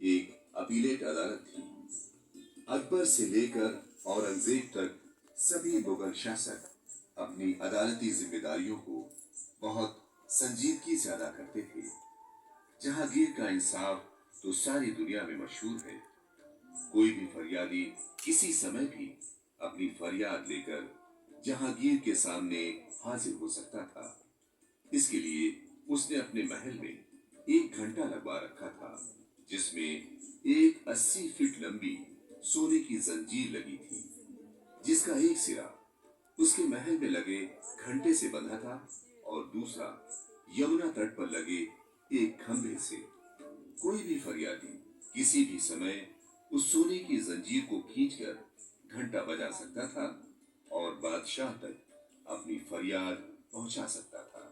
एक अपीलेट अदालत थी। अकबर से लेकर औरंगजेब तक सभी मुगल शासक अपनी अदालती जिम्मेदारियों को बहुत संजीदगी से अदा करते थे। जहांगीर का इंसाफ तो सारी दुनिया में मशहूर है। कोई भी फरियादी किसी समय भी अपनी फरियाद लेकर जहांगीर के सामने हाजिर हो सकता था। इसके लिए उसने अपने महल में 1 घंटा लगवा रखा था, जिसमें एक 80 फीट लंबी सोने की जंजीर लगी थी, जिसका एक सिरा उसके महल में लगे घंटे से बंधा था और दूसरा यमुना तट पर लगे एक खंभे से। कोई भी फरियादी किसी भी समय उस सोने की जंजीर को खींचकर घंटा बजा सकता था और बादशाह तक अपनी फरियाद पहुंचा सकता था।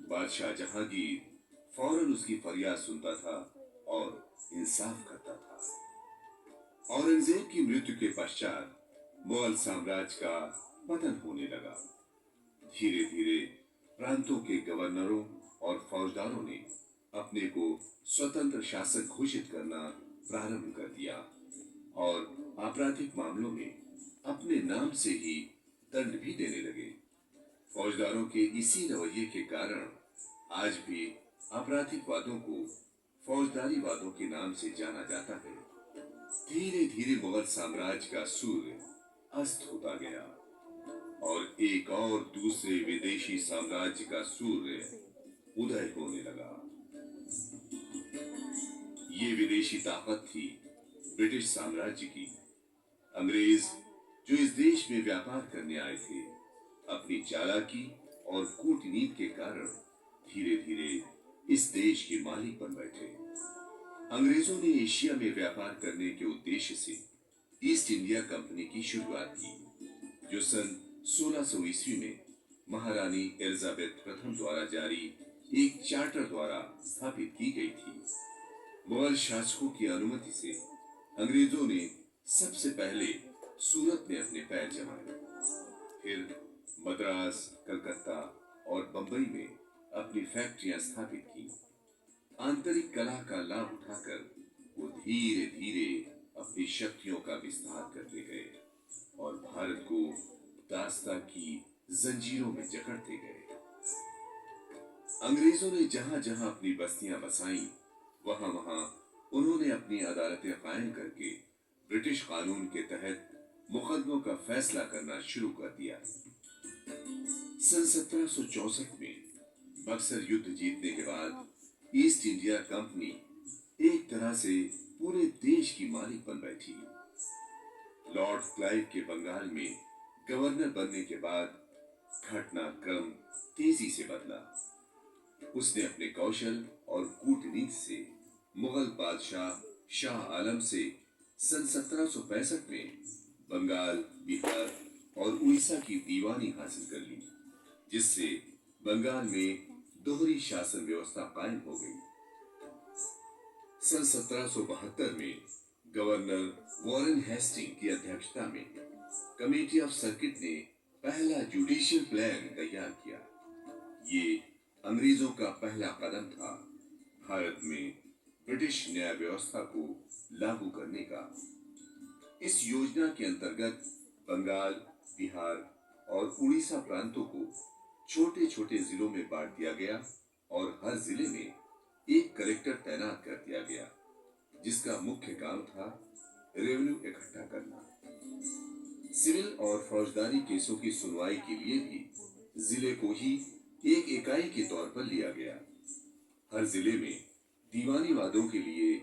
बादशाह जहांगीर फौरन उसकी फरियाद सुनता था और इंसाफ करता था। औरंगजेब की मृत्यु के पश्चात मुगल साम्राज्य का पतन होने लगा। धीरे धीरे प्रांतों के गवर्नरों और फौजदारों ने अपने को स्वतंत्र शासक घोषित करना प्रारंभ कर दिया और आपराधिक मामलों में अपने नाम से ही दंड भी देने लगे। फौजदारों के इसी रवैये के कारण आज भी आपराधिक वादों को फौजदारी वादों के नाम से जाना जाता है। धीरे धीरे मुगल साम्राज्य का सूर्य अस्त होता गया और एक और दूसरे विदेशी साम्राज्य का सूर्य उदय होने लगा। ये विदेशी ताकत थी ब्रिटिश साम्राज्य की। अंग्रेज जो इस देश में व्यापार करने आए थे, अपनी चालाकी और कूटनीति के कारण धीरे धीरे इस देश के मालिक बन बैठे। अंग्रेजों ने एशिया में व्यापार करने के उद्देश्य से ईस्ट इंडिया कंपनी की शुरुआत की, जो सन 1600 ईस्वी में महारानी एलिजाबेथ प्रथम द्वारा जारी एक चार्टर द्वारा स्थापित की गई थी। मुगल शासकों की अनुमति से अंग्रेजों ने सबसे पहले सूरत में अपने पैर जमाए, फिर मद्रास, कलकत्ता और बंबई में अपनी फैक्ट्रियां स्थापित की। आंतरिक कला का लाभ उठाकर वो धीरे धीरे अपनी शक्तियों का विस्तार करते गए और भारत को दास्ता की जंजीरों में जकड़ते गए। अंग्रेजों ने जहां जहां अपनी बस्तियां बसाई, वहां वहां उन्होंने अपनी अदालतें कायम करके ब्रिटिश कानून के तहत मुकदमों का फैसला करना शुरू कर दिया। सन 1764 में बक्सर युद्ध जीतने के बाद ईस्ट इंडिया कंपनी एक तरह से पूरे देश की मालिक बन बैठी। लॉर्ड क्लाइव के बंगाल में गवर्नर बनने के बाद घटनाक्रम तेजी से बदला। उसने अपने कौशल और कूटनीति से मुगल बादशाह शाह आलम से सन 1765 में बंगाल, बिहार और उड़ीसा की दीवानी हासिल कर ली, जिससे बंगाल में दोहरी शासन व्यवस्था कायम हो गई। सन 1772 में गवर्नर वॉरेन हेस्टिंग की अध्यक्षता में कमेटी ऑफ सर्किट ने पहला जुडिशियल प्लान तैयार किया। ये अंग्रेजों का पहला कदम था भारत में ब्रिटिश न्याय व्यवस्था को लागू करने का। इस योजना के अंतर्गत बंगाल, बिहार और उड़ीसा प्रांतों को छोटे छोटे जिलों में बांट दिया गया और हर जिले में एक कलेक्टर तैनात कर दिया गया, जिसका मुख्य काम था रेवेन्यू इकट्ठा करना। सिविल और फौजदारी केसों की सुनवाई के लिए भी जिले को ही एक इकाई के तौर पर लिया गया। हर जिले में दीवानी वादों के लिए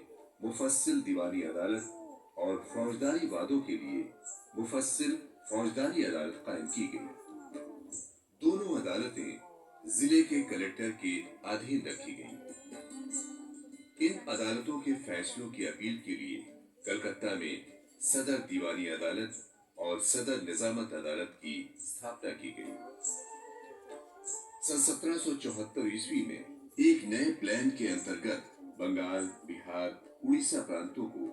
मुफस्सिल दीवानी अदालत और फौजदारी वादों के लिए मुफस्सिल फौजदारी अदालत कायम की गई। दोनों अदालतें जिले के कलेक्टर के अधीन रखी गईं। इन अदालतों के फैसलों की अपील के लिए कलकत्ता में सदर दीवानी अदालत और सदर निजामत अदालत की स्थापना की गई। सन 1774 ईस्वी में एक नए प्लान के अंतर्गत बंगाल, बिहार, उड़ीसा प्रांतों को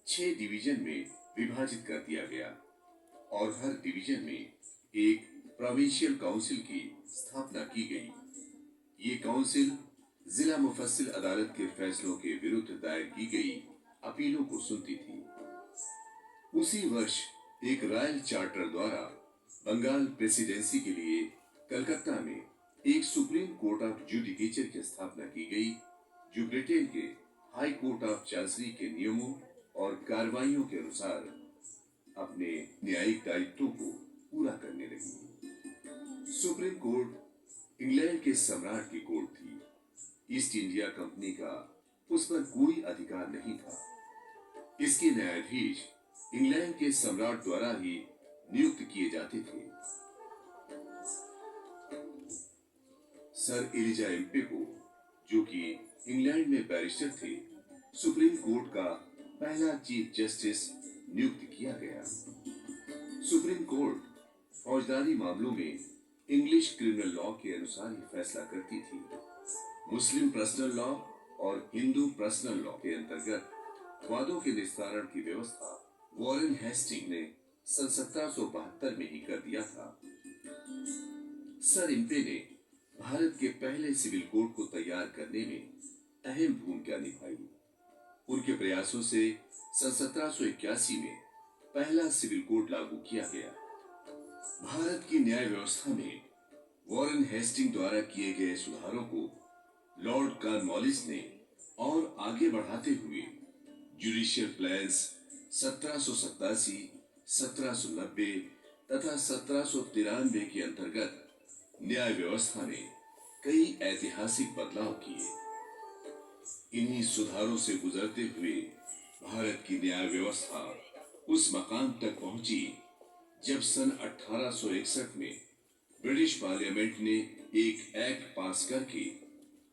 6 डिवीजन में विभाजित कर दिया गया और हर डिवीजन में एक प्रोविंशियल काउंसिल की स्थापना की गई। ये काउंसिल जिला मुफस्सिल अदालत के फैसलों के विरुद्ध दायर की गई अपीलों को सुनती थी। उसी वर्ष एक रॉयल चार्टर द्वारा बंगाल प्रेसिडेंसी के लिए कलकत्ता में एक सुप्रीम कोर्ट ऑफ जुडिकेचर की स्थापना की गई, जो ब्रिटेन के हाई कोर्ट ऑफ चांसरी के नियमों और कार्रवाइयों के अनुसार अपने न्यायिक दायित्वों को पूरा करने लगी। सुप्रीम कोर्ट इंग्लैंड के सम्राट की कोर्ट थी। ईस्ट इंडिया कंपनी का उस पर कोई अधिकार नहीं था। इसके न्यायाधीश इंग्लैंड के सम्राट द्वारा ही नियुक्त किए जाते थे। सर एलिजा एम्पे को, जो कि इंग्लैंड में बैरिस्टर थे, सुप्रीम कोर्ट का पहला चीफ जस्टिस नियुक्त किया गया। सुप्रीम कोर्ट फौजदारी मामलों में इंग्लिश क्रिमिनल लॉ के अनुसार ही फैसला करती थी। मुस्लिम पर्सनल लॉ और हिंदू पर्सनल लॉ के अंतर्गत वादों के निस्तारण की व्यवस्था वॉरेन हेस्टिंग ने सन 1772 में ही कर दिया था। सर इम्पे ने भारत के पहले सिविल कोड को तैयार करने में अहम भूमिका निभाई। उनके प्रयासों से सन 1781 में पहला सिविल कोड लागू किया गया। भारत की न्याय व्यवस्था में वॉरेन हेस्टिंग द्वारा किए गए सुधारों को लॉर्ड कॉर्नवालिस ने और आगे बढ़ाते हुए जुडिशियल प्लान्स 1787, 1790 तथा 1793 के अंतर्गत न्याय व्यवस्था में कई ऐतिहासिक बदलाव किए। इन्हीं सुधारों से गुजरते हुए भारत की न्याय व्यवस्था उस मकाम तक पहुंची जब सन 1861 में ब्रिटिश पार्लियामेंट ने एक एक्ट पास करके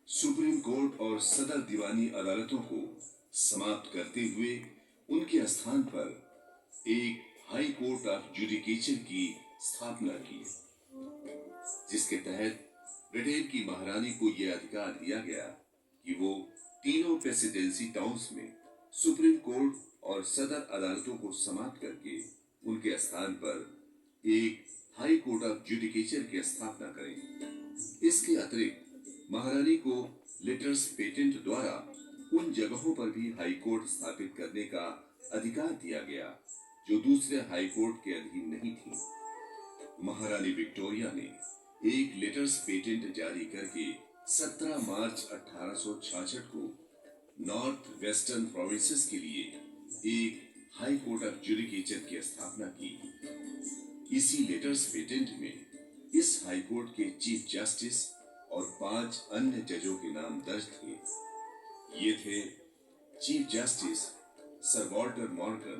सुप्रीम कोर्ट और सदर दीवानी अदालतों को समाप्त करते हुए उनके स्थान पर एक हाई कोर्ट ऑफ जुडिकेचर की स्थापना की, जिसके तहत ब्रिटेन की महारानी को यह अधिकार दिया गया कि वो तीनों प्रेसिडेंसी टाउन्स में सुप्रीम कोर्ट और सदर अदालतों को समाप्त करके उनके स्थान पर एक हाई कोर्ट ऑफ जुडिकेचर की स्थापना करें। इसके अतिरिक्त महारानी को लेटर्स पेटेंट द्वारा उन जगहों पर भी हाई कोर्ट स्थापित करने का अधिकार दिया गया जो दूसरे हाई कोर्ट के अधीन नहीं थी। महारानी विक्टोरिया ने एक लेटर्स पेटेंट जारी करके 17 मार्च 1866 को नॉर्थ वेस्टर्न प्रोविंसेस के लिए एक हाई कोर्ट ऑफ जुडिकेचर की स्थापना की। इसी लेटर्स पेटेंट में इस हाई कोर्ट के चीफ जस्टिस और 5 अन्य जजों के नाम दर्ज थे। ये थे chief justice sir Walter Morgan,